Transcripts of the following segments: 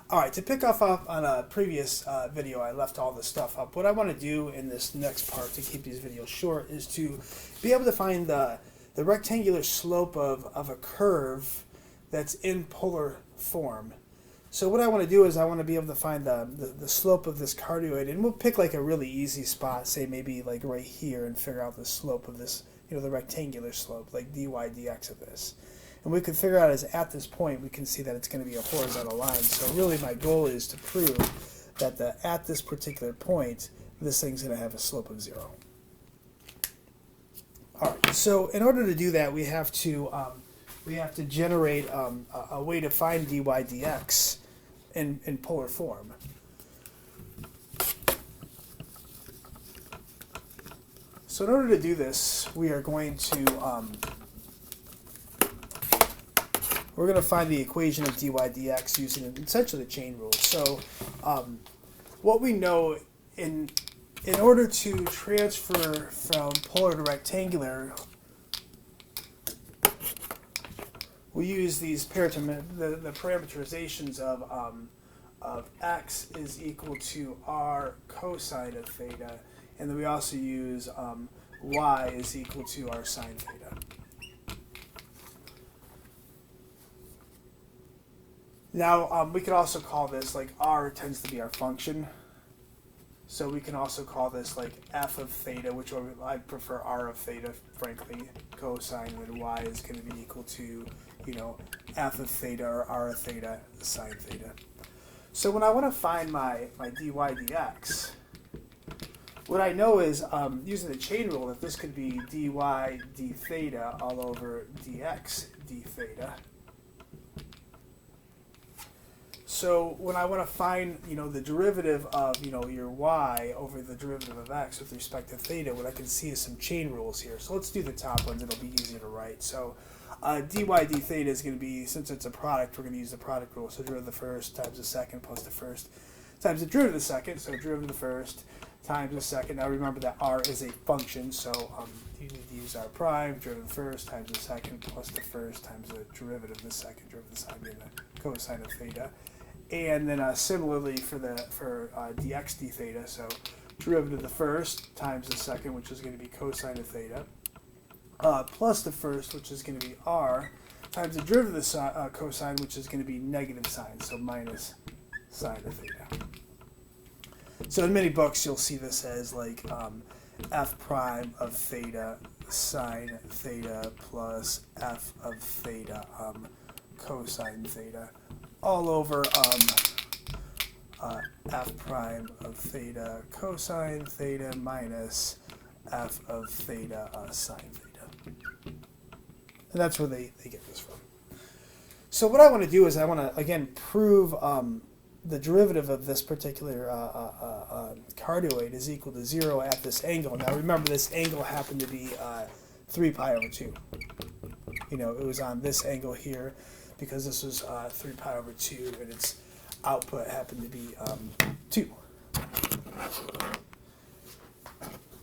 All right, to pick off on a previous video, I left all this stuff up. What I want to do in this next part to keep these videos short is to be able to find the rectangular slope of a curve that's in polar form. So what I want to do is I want to be able to find the slope of this cardioid, and we'll pick like a really easy spot, say maybe like right here, and figure out the slope of this, the rectangular slope, like dy dx of this. And we can figure out is at this point, we can see that it's going to be a horizontal line. So really my goal is to prove that at this particular point, this thing's going to have a slope of 0. All right, so in order to do that, we have to generate a way to find dy dx in polar form. So in order to do this, we are going to we're going to find the equation of dy dx using essentially the chain rule. So what we know, in order to transfer from polar to rectangular, we use these the parameterizations of x is equal to r cosine of theta, and then we also use y is equal to r sine theta. Now, we could also call this, like, r tends to be our function. So we can also call this, like, f of theta, which I prefer r of theta, frankly, cosine, and y is going to be equal to, f of theta or r of theta sine theta. So when I want to find my dy dx, what I know is, using the chain rule, that this could be dy d theta all over dx d theta. So when I want to find, the derivative of, your y over the derivative of x with respect to theta, what I can see is some chain rules here. So let's do the top ones. It'll be easier to write. So dy d theta is going to be, since it's a product, we're going to use the product rule. So derivative of the first times the second plus the first times the derivative of the second. So derivative of the first times the second. Now remember that r is a function, so you need to use r prime, derivative of the first times the second plus the first times the derivative of the second, derivative of the sine being the cosine of theta. And then similarly for dx d theta, so derivative of the first times the second, which is going to be cosine of theta, plus the first, which is going to be r, times the derivative of the cosine, which is going to be negative sine, so minus sine of theta. So in many books, you'll see this as like f prime of theta sine theta plus f of theta cosine theta, all over f prime of theta cosine theta minus f of theta sine theta. And that's where they get this from. So what I want to do is I want to, again, prove the derivative of this particular cardioid is equal to 0 at this angle. Now remember, this angle happened to be 3 pi over 2. It was on this angle here, because this was 3 pi over 2, and its output happened to be 2.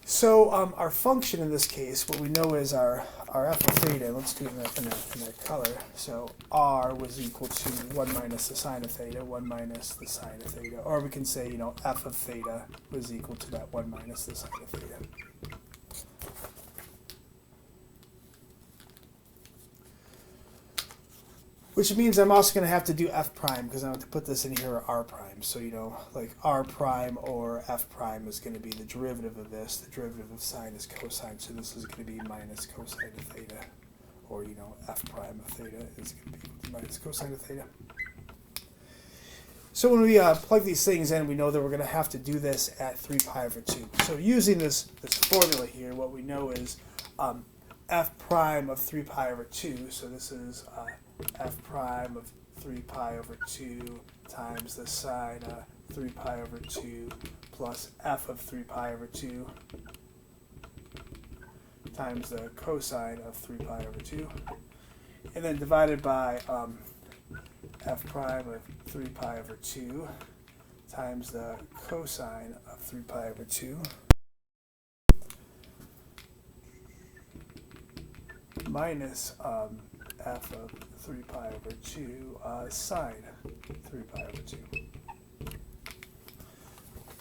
So our function in this case, what we know is our f of theta. Let's do it in a color. So r was equal to 1 minus the sine of theta, 1 minus the sine of theta. Or we can say, f of theta was equal to that 1 minus the sine of theta. Which means I'm also going to have to do f prime, because I have to put this in here r prime. So, like r prime or f prime is going to be the derivative of this. The derivative of sine is cosine, so this is going to be minus cosine of theta. Or, f prime of theta is going to be minus cosine of theta. So when we plug these things in, we know that we're going to have to do this at 3 pi over 2. So using this formula here, what we know is f prime of 3 pi over 2, so this is f prime of 3 pi over 2 times the sine 3 pi over 2 plus f of 3 pi over 2 times the cosine of 3 pi over 2, and then divided by f prime of 3 pi over 2 times the cosine of 3 pi over 2 minus f of 3 pi over 2 sine 3 pi over 2.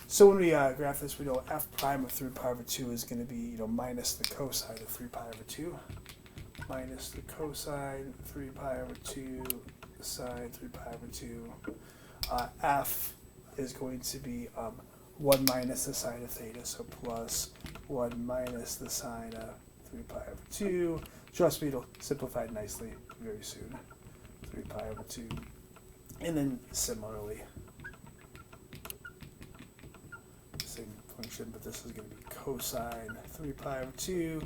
So when we graph this, we know f prime of 3 pi over 2 is going to be, minus the cosine of 3 pi over 2, minus the cosine 3 pi over 2 sine 3 pi over 2. F is going to be 1 minus the sine of theta, so plus 1 minus the sine of 3 pi over 2. Trust me, it'll simplify it nicely very soon. 3 pi over 2. And then similarly, same function, but this is going to be cosine 3 pi over 2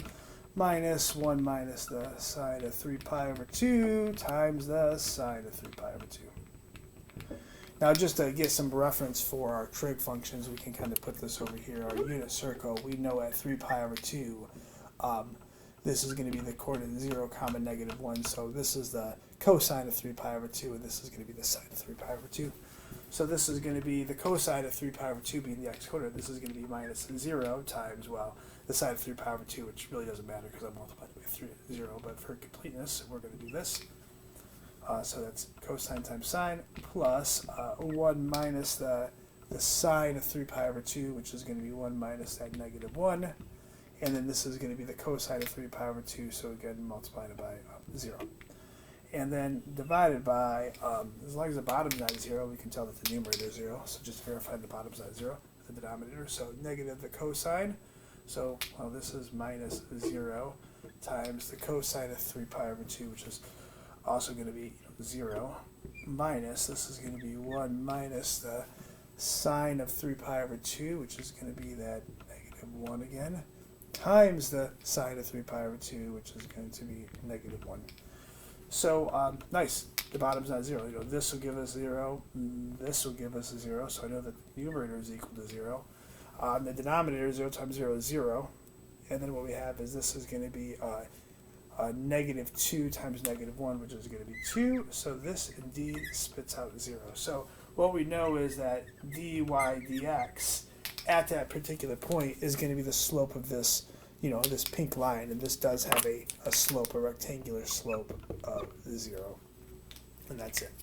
minus 1 minus the sine of 3 pi over 2 times the sine of 3 pi over 2. Now, just to get some reference for our trig functions, we can kind of put this over here. Our unit circle, we know at 3 pi over 2, this is going to be the coordinate 0, comma, negative 1. So this is the cosine of 3 pi over 2, and this is going to be the sine of 3 pi over 2. So this is going to be the cosine of 3 pi over 2 being the x-coordinate. This is going to be minus 0 times, well, the sine of 3 pi over 2, which really doesn't matter because I'm multiplying it by 0. But for completeness, we're going to do this. So that's cosine times sine plus 1 minus the sine of 3 pi over 2, which is going to be 1 minus that negative 1. And then this is going to be the cosine of 3 pi over 2, so again, multiplying it by 0. And then divided by, as long as the bottom's not 0, we can tell that the numerator is 0. So just verify the bottom's not 0, the denominator. So negative the cosine. So, well, this is minus 0 times the cosine of 3 pi over 2, which is also going to be 0, minus, this is going to be 1 minus the sine of 3 pi over 2, which is going to be that negative 1 again, times the sine of 3 pi over 2, which is going to be negative 1. So, nice. The bottom's not 0. This will give us 0. This will give us a 0. So I know that the numerator is equal to 0. The denominator, 0 times 0 is 0. And then what we have is this is going to be negative 2 times negative 1, which is going to be 2. So this indeed spits out 0. So what we know is that dy dx at that particular point is going to be the slope of this, this pink line, and this does have a slope, a rectangular slope of 0. And that's it.